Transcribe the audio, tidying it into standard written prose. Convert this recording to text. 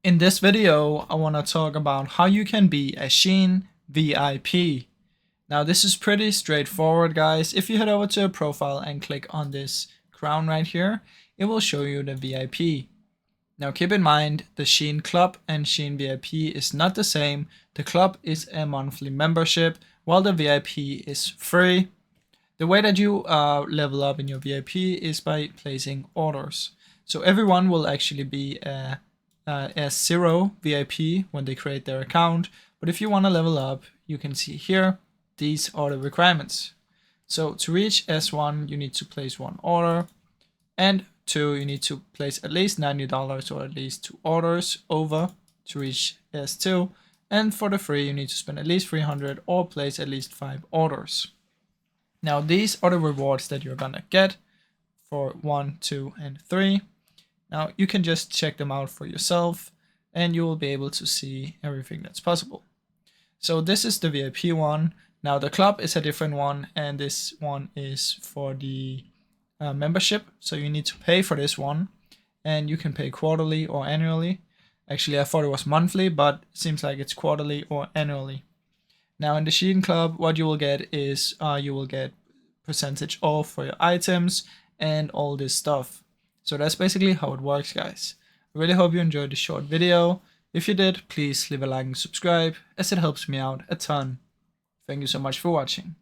In this video, I want to talk about how you can be a Shein VIP. Now this is pretty straightforward, guys. If you head over to your profile and click on this crown right here, it will show you the VIP. Now keep in mind, the Shein Club and Shein VIP is not the same. The club is a monthly membership, while the VIP is free. The way that you level up in your VIP is by placing orders. So everyone will actually be a S0 VIP when they create their account. But if you want to level up, you can see here, these are the requirements. So to reach S1, you need to place one order, and 2, you need to place at least $90 or at least 2 orders over to reach S2. And for the free, you need to spend at least 300 or place at least 5 orders. Now these are the rewards that you're gonna get for 1, 2, and 3. Now you can just check them out for yourself and you will be able to see everything that's possible. So this is the VIP one. Now the club is a different one, and this one is for the membership. So you need to pay for this one, and you can pay quarterly or annually. Actually, I thought it was monthly, but it seems like it's quarterly or annually. Now in the Shein Club, what you will get is you will get percentage off for your items and all this stuff. So that's basically how it works, guys. I really hope you enjoyed this short video. If you did, please leave a like and subscribe, as it helps me out a ton. Thank you so much for watching.